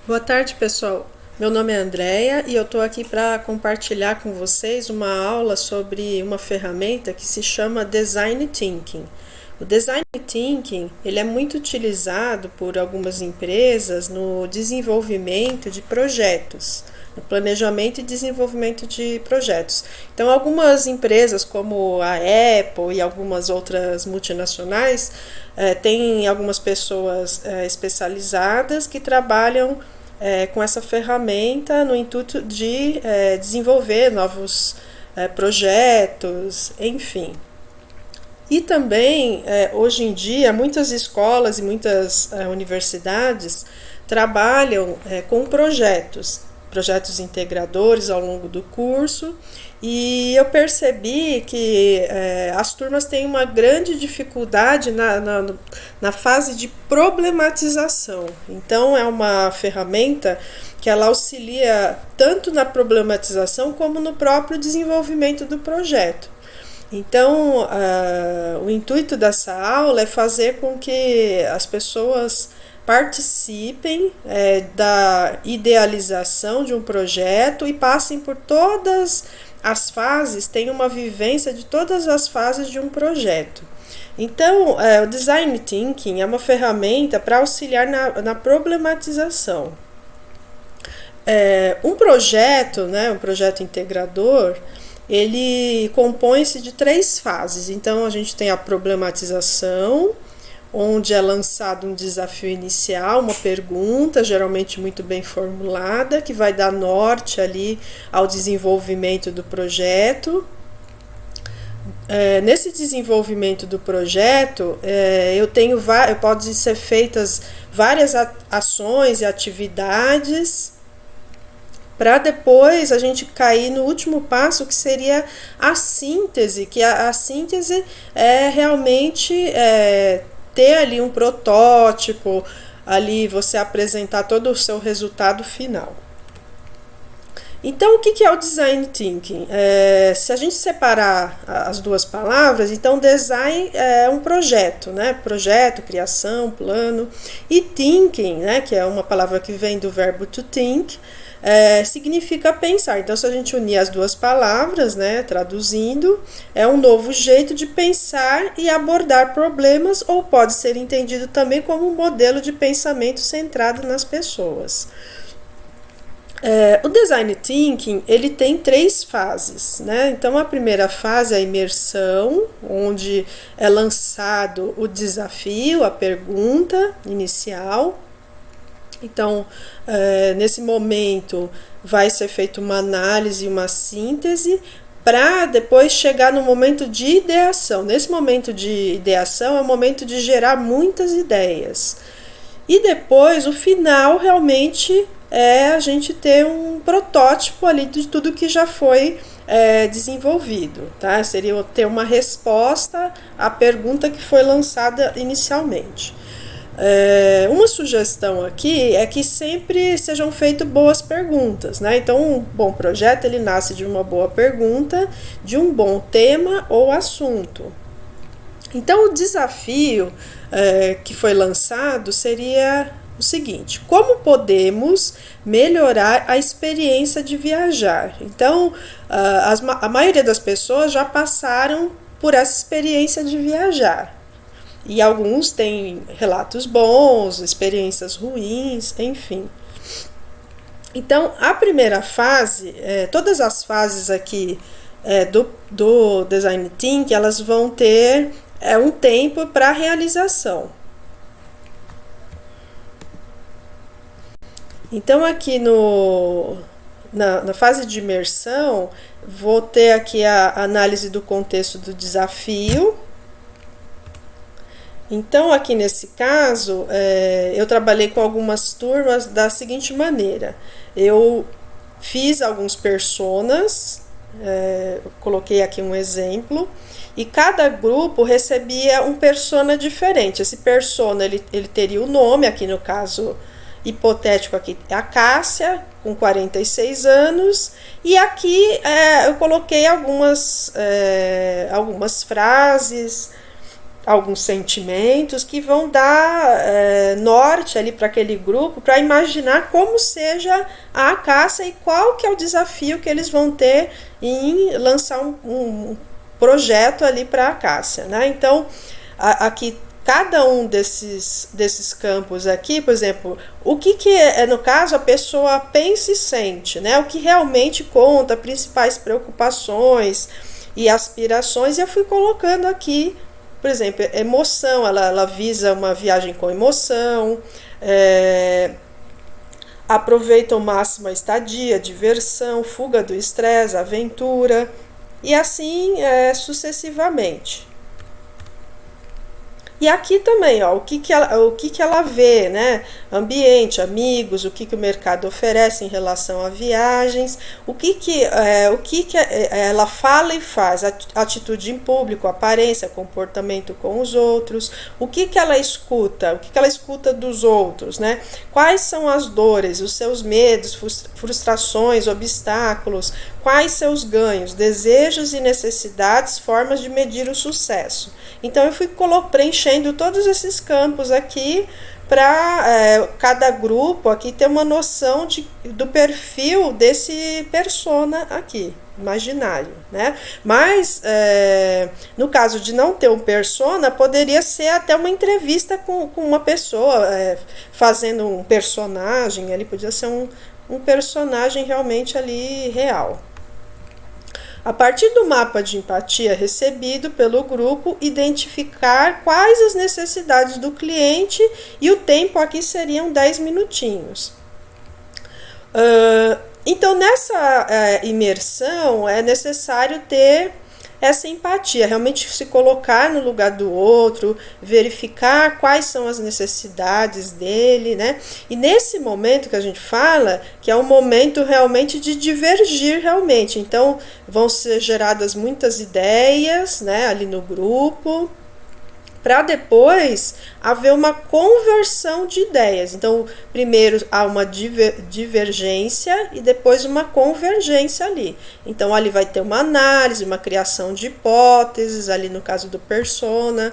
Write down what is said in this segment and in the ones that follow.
Boa tarde, pessoal. Meu nome é Andrea e eu estou aqui para compartilhar com vocês uma aula sobre uma ferramenta que se chama Design Thinking. O Design Thinking ele é muito utilizado por algumas empresas no desenvolvimento de projetos, no planejamento e desenvolvimento de projetos. Então, algumas empresas como a Apple e algumas outras multinacionais têm algumas pessoas especializadas que trabalham com essa ferramenta no intuito de desenvolver novos projetos, enfim. E também, hoje em dia, muitas escolas e muitas universidades trabalham com projetos integradores ao longo do curso, e eu percebi que as turmas têm uma grande dificuldade na fase de problematização. Então, é uma ferramenta que ela auxilia tanto na problematização como no próprio desenvolvimento do projeto. Então, o intuito dessa aula é fazer com que as pessoas participem da idealização de um projeto e passem por todas as fases, tenham uma vivência de todas as fases de um projeto. Então, o Design Thinking é uma ferramenta para auxiliar na problematização. Um projeto integrador, ele compõe-se de 3 fases. Então, a gente tem a problematização, onde é lançado um desafio inicial, uma pergunta, geralmente muito bem formulada, que vai dar norte ali ao desenvolvimento do projeto. Nesse desenvolvimento do projeto, podem ser feitas várias ações e atividades para depois a gente cair no último passo, que seria a síntese, que a síntese é realmente ter ali um protótipo, ali você apresentar todo o seu resultado final. Então, o que é o Design Thinking? Se a gente separar as duas palavras, então design é um projeto, né? Projeto, criação, plano. E thinking, né? Que é uma palavra que vem do verbo to think, significa pensar. Então, se a gente unir as duas palavras, né, traduzindo, é um novo jeito de pensar e abordar problemas, ou pode ser entendido também como um modelo de pensamento centrado nas pessoas. O Design Thinking ele tem 3 fases, né? Então, a primeira fase é a imersão, onde é lançado o desafio, a pergunta inicial. Então, nesse momento vai ser feita uma análise, uma síntese, para depois chegar no momento de ideação. Nesse momento de ideação é o momento de gerar muitas ideias. E depois, o final realmente é a gente ter um protótipo ali de tudo que já foi desenvolvido, tá? Seria ter uma resposta à pergunta que foi lançada inicialmente. Uma sugestão aqui é que sempre sejam feitas boas perguntas, né? Então, um bom projeto ele nasce de uma boa pergunta, de um bom tema ou assunto. Então, o desafio que foi lançado seria o seguinte: como podemos melhorar a experiência de viajar? Então, a maioria das pessoas já passaram por essa experiência de viajar. E alguns têm relatos bons, experiências ruins, enfim. Então, a primeira fase, todas as fases aqui do Design Thinking, elas vão ter um tempo para realização. Então, aqui na fase de imersão, vou ter aqui a análise do contexto do desafio. Então, aqui nesse caso, eu trabalhei com algumas turmas da seguinte maneira: eu fiz alguns personas, coloquei aqui um exemplo, e cada grupo recebia um persona diferente. Esse persona ele teria o nome, aqui no caso hipotético, aqui a Cássia, com 46 anos, e aqui eu coloquei algumas frases, alguns sentimentos que vão dar norte suporte ali para aquele grupo, para imaginar como seja a acácia e qual que é o desafio que eles vão ter em lançar um projeto ali para a acácia, né? Então, aqui cada um desses campos aqui, por exemplo, o que é, no caso, a pessoa pensa e sente, né? O que realmente conta, principais preocupações e aspirações, e eu fui colocando aqui, por exemplo, emoção, ela visa uma viagem com emoção, aproveita ao máximo a estadia, diversão, fuga do estresse, aventura, e assim sucessivamente. E aqui também, ó, o que ela vê, né? Ambiente, amigos, o que o mercado oferece em relação a viagens, o que ela fala e faz, atitude em público, aparência, comportamento com os outros, o que ela escuta, dos outros, né? Quais são as dores, os seus medos, frustrações, obstáculos, quais seus ganhos, desejos e necessidades, formas de medir o sucesso. Então eu fui preenchendo todos esses campos aqui para cada grupo aqui ter uma noção do perfil desse persona aqui, imaginário, né? Mas no caso de não ter um persona, poderia ser até uma entrevista com uma pessoa fazendo um personagem, ele podia ser um personagem realmente ali real. A partir do mapa de empatia recebido pelo grupo, identificar quais as necessidades do cliente, e o tempo aqui seriam 10 minutinhos. Então, nessa imersão, é necessário ter essa empatia, realmente se colocar no lugar do outro, verificar quais são as necessidades dele, né? E nesse momento que a gente fala, que é um momento realmente de divergir realmente. Então, vão ser geradas muitas ideias, né, ali no grupo, para depois haver uma conversão de ideias. Então, primeiro há uma divergência e depois uma convergência ali. Então, ali vai ter uma análise, uma criação de hipóteses, ali no caso do persona.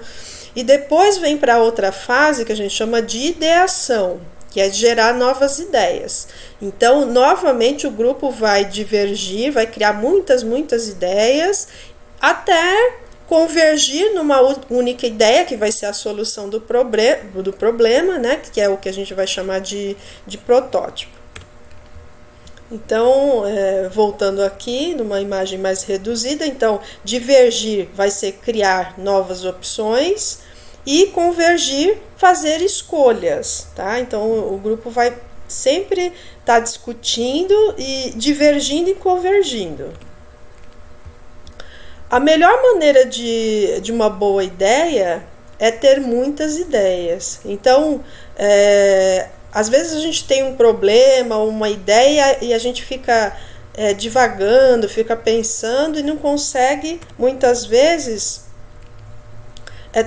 E depois vem para outra fase que a gente chama de ideação, que é gerar novas ideias. Então, novamente, o grupo vai divergir, vai criar muitas ideias, até convergir numa única ideia, que vai ser a solução do problema, né? Que é o que a gente vai chamar de protótipo. Então, voltando aqui, numa imagem mais reduzida, então, divergir vai ser criar novas opções, e convergir, fazer escolhas, tá? Então, o grupo vai sempre estar discutindo e divergindo e convergindo. A melhor maneira de uma boa ideia é ter muitas ideias. Então, às vezes a gente tem um problema, uma ideia, e a gente fica divagando, fica pensando e não consegue, muitas vezes,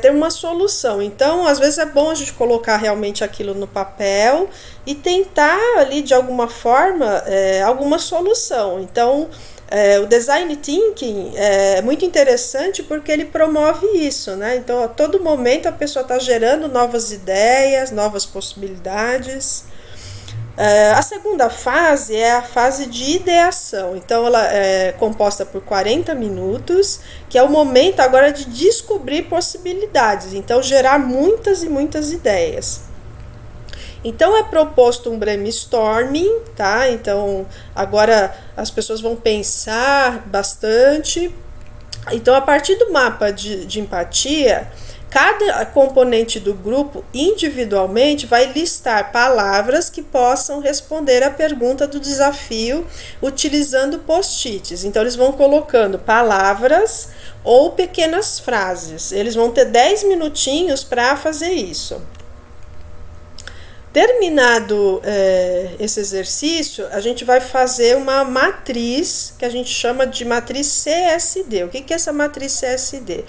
ter uma solução. Então, às vezes é bom a gente colocar realmente aquilo no papel e tentar ali, de alguma forma, alguma solução. Então, o design thinking é muito interessante porque ele promove isso, né? Então, a todo momento a pessoa está gerando novas ideias, novas possibilidades. A segunda fase é a fase de ideação. Então, ela é composta por 40 minutos, que é o momento agora de descobrir possibilidades. Então, gerar muitas e muitas ideias. Então, é proposto um brainstorming, tá? Então, agora as pessoas vão pensar bastante. Então, a partir do mapa de empatia, cada componente do grupo individualmente vai listar palavras que possam responder à pergunta do desafio utilizando post-its. Então, eles vão colocando palavras ou pequenas frases. Eles vão ter 10 minutinhos para fazer isso. Terminado esse exercício, a gente vai fazer uma matriz que a gente chama de matriz CSD. O que é essa matriz CSD?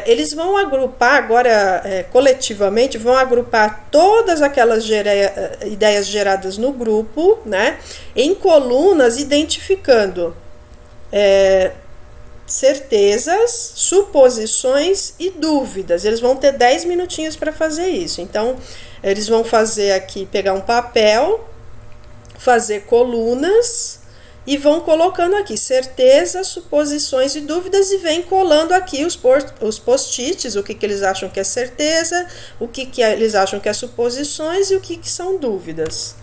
Eles vão agrupar agora, coletivamente, vão agrupar todas aquelas ideias geradas no grupo, né, em colunas, identificando certezas, suposições e dúvidas. Eles vão ter 10 minutinhos para fazer isso. Então, eles vão fazer aqui, pegar um papel, fazer colunas e vão colocando aqui certezas, suposições e dúvidas e vem colando aqui os post-its, o que eles acham que é certeza, o que eles acham que é suposições e o que são dúvidas.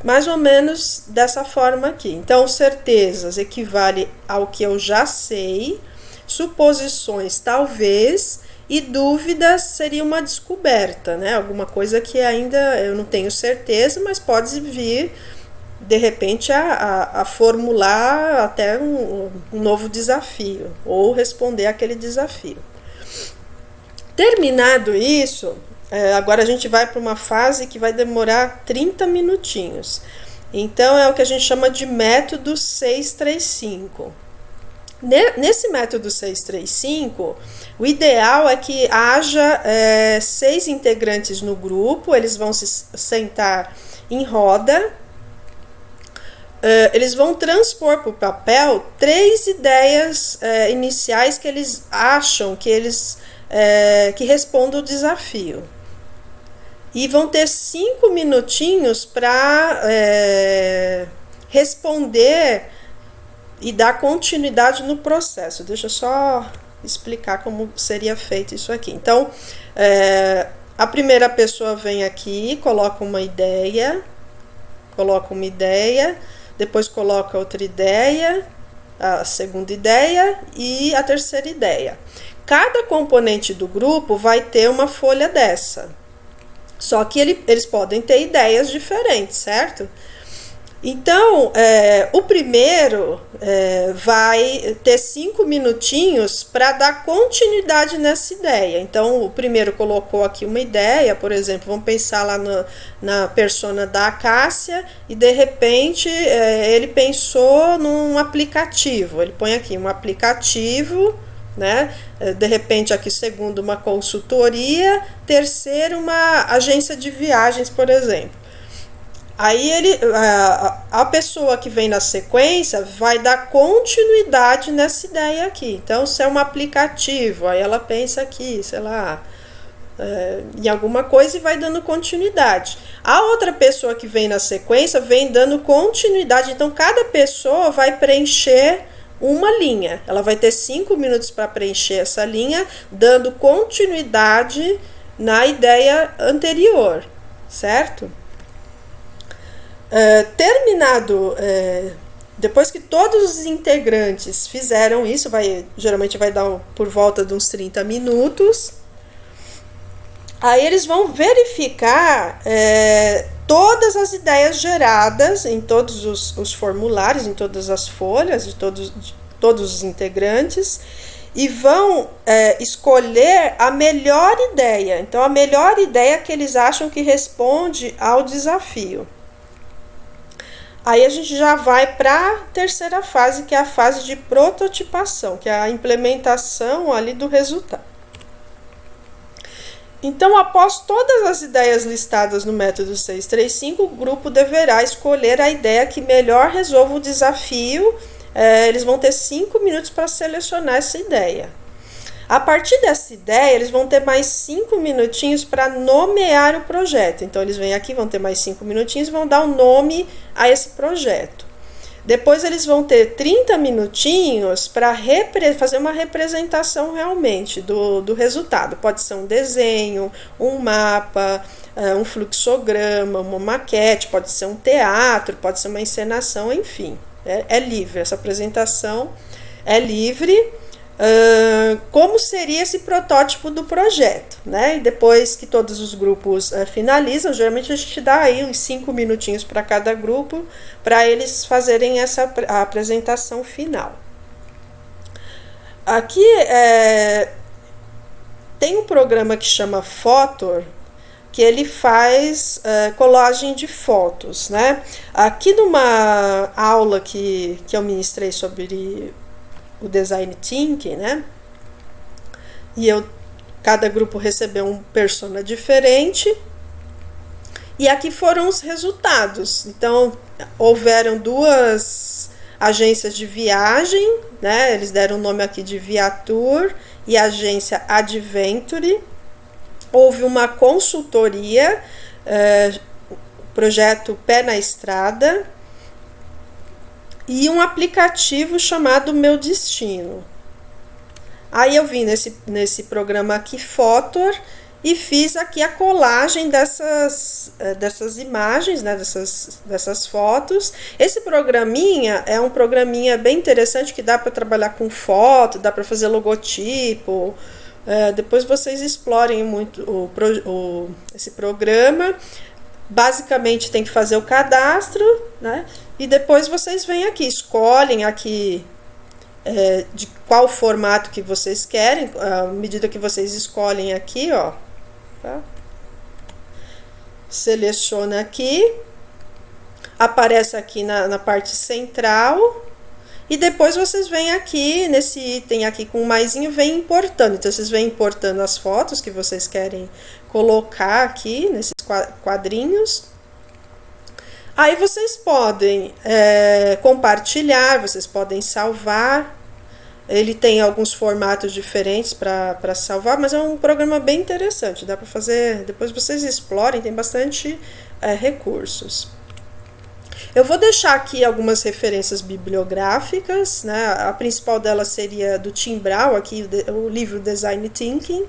Mais ou menos dessa forma aqui. Então, certezas equivale ao que eu já sei, suposições talvez, e dúvidas seria uma descoberta, né? Alguma coisa que ainda eu não tenho certeza, mas pode vir, de repente, a formular até um novo desafio, ou responder aquele desafio. Terminado isso, agora a gente vai para uma fase que vai demorar 30 minutinhos. Então, é o que a gente chama de método 635. Nesse método 635, o ideal é que haja 6 integrantes no grupo, eles vão se sentar em roda, eles vão transpor para o papel 3 ideias iniciais que eles acham que respondam o desafio. E vão ter 5 minutinhos para responder e dar continuidade no processo. Deixa eu só explicar como seria feito isso aqui. Então, a primeira pessoa vem aqui, coloca uma ideia, depois coloca outra ideia, a segunda ideia e a terceira ideia. Cada componente do grupo vai ter uma folha dessa. Só que eles podem ter ideias diferentes, certo? Então, o primeiro vai ter 5 minutinhos para dar continuidade nessa ideia. Então, o primeiro colocou aqui uma ideia, por exemplo, vamos pensar lá na persona da Cássia, e de repente ele pensou num aplicativo. Ele põe aqui um aplicativo, né? De repente aqui segundo uma consultoria, terceiro uma agência de viagens, por exemplo. Aí a pessoa que vem na sequência vai dar continuidade nessa ideia aqui. Então, se é um aplicativo, aí ela pensa aqui, sei lá, em alguma coisa e vai dando continuidade. A outra pessoa que vem na sequência vem dando continuidade. Então, cada pessoa vai preencher uma linha. Ela vai ter 5 minutos para preencher essa linha, dando continuidade na ideia anterior, certo? Terminado, depois que todos os integrantes fizeram isso, geralmente vai dar por volta de uns 30 minutos, aí eles vão verificar todas as ideias geradas em todos os formulários, em todas as folhas de todos os integrantes, e vão escolher a melhor ideia. Então, a melhor ideia que eles acham que responde ao desafio. Aí a gente já vai para a terceira fase, que é a fase de prototipação, que é a implementação ali do resultado. Então, após todas as ideias listadas no método 635, o grupo deverá escolher a ideia que melhor resolva o desafio. Eles vão ter 5 minutos para selecionar essa ideia. A partir dessa ideia, eles vão ter mais 5 minutinhos para nomear o projeto. Então, eles vêm aqui, vão ter mais 5 minutinhos e vão dar um nome a esse projeto. Depois, eles vão ter 30 minutinhos para fazer uma representação realmente do resultado. Pode ser um desenho, um mapa, um fluxograma, uma maquete, pode ser um teatro, pode ser uma encenação, enfim. É livre, essa apresentação é livre. Como seria esse protótipo do projeto, né? E depois que todos os grupos finalizam, geralmente a gente dá aí uns 5 minutinhos para cada grupo, para eles fazerem a apresentação final. Aqui tem um programa que chama Photor, que ele faz colagem de fotos, né? Aqui numa aula que eu ministrei sobre o Design Thinking, né? E cada grupo recebeu um persona diferente. E aqui foram os resultados. Então, houveram duas agências de viagem, né? Eles deram o nome aqui de Viatur e agência Adventure. Houve uma consultoria, projeto Pé na Estrada, e um aplicativo chamado Meu Destino. Aí eu vim nesse programa aqui, Fotor, e fiz aqui a colagem dessas imagens, né, dessas fotos. Esse programinha é um programinha bem interessante que dá para trabalhar com foto, dá para fazer logotipo. Depois vocês explorem muito esse programa. Basicamente tem que fazer o cadastro, né? E depois vocês vêm aqui, escolhem aqui de qual formato que vocês querem, à medida que vocês escolhem aqui, ó, tá? Seleciona aqui, aparece aqui na parte central, e depois vocês vêm aqui nesse item aqui com o maisinho, vem importando. Então vocês vêm importando as fotos que vocês querem colocar aqui nesses quadrinhos. Aí vocês podem compartilhar, vocês podem salvar. Ele tem alguns formatos diferentes para salvar, mas é um programa bem interessante. Dá para fazer, depois vocês explorem, tem bastante recursos. Eu vou deixar aqui algumas referências bibliográficas, né? A principal delas seria do Tim Brown, aqui, o livro Design Thinking,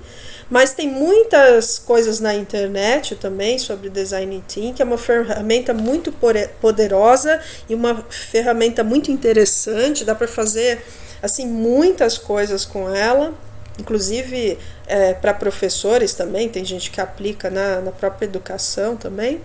mas tem muitas coisas na internet também sobre Design Thinking. É uma ferramenta muito poderosa e uma ferramenta muito interessante, dá para fazer assim muitas coisas com ela, inclusive para professores também, tem gente que aplica na própria educação também.